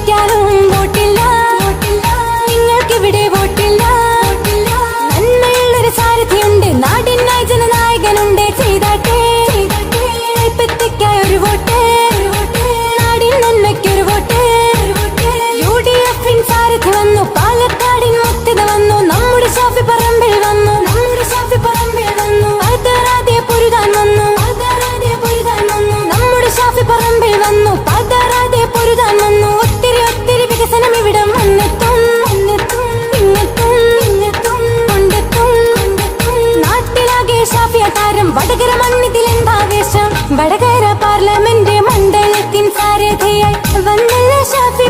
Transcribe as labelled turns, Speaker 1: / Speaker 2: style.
Speaker 1: തെറ്റാലും വോട്ടില്ല, നിങ്ങൾക്കിവിടെ വോട്ടില്ല. നന്മയുള്ളൊരു സാരഥിയുണ്ട്, നാടിനായി ജനനായകനുണ്ട്. ചെയ്താട്ടെ കൈപ്പത്തിക്കായി ഒരു വോട്ട്, നാടിൻ നന്മയ്ക്കൊരു വോട്ട്. UDF സാരഥി വന്നു, പാലക്കാടിൻ മുക്തത വന്നു. നമ്മുടെ ഷാഫി പറമ്പിൽ വന്നു, നമ്മുടെ ഷാഫി പറമ്പിൽ വന്നു. പാതാറാതെ പൊരുതാൻ വന്നു, പാതാറാതെ പൊരുതാൻ വന്നു. നമ്മുടെ ഷാഫി പറമ്പിൽ വന്നു, പാതാറാതെ പൊരുതാൻ വന്നു. ഒത്തിരി ഒത്തിരി വികസനം ഇവിടം വന്നെത്തും, വന്നെത്തും, ഇങ്ങെത്തും, ഇങ്ങെത്തും, കൊണ്ടെത്തും, കൊണ്ടെത്തും. നാട്ടിലാകെ ഷാഫിയ താരം, വടകര മണ്ണിതിലെന്താവേശം. വടകര പാർലമെന്റ് മണ്ഡലത്തിൻ സാരഥിയായി വന്നല്ല ഷാഫി.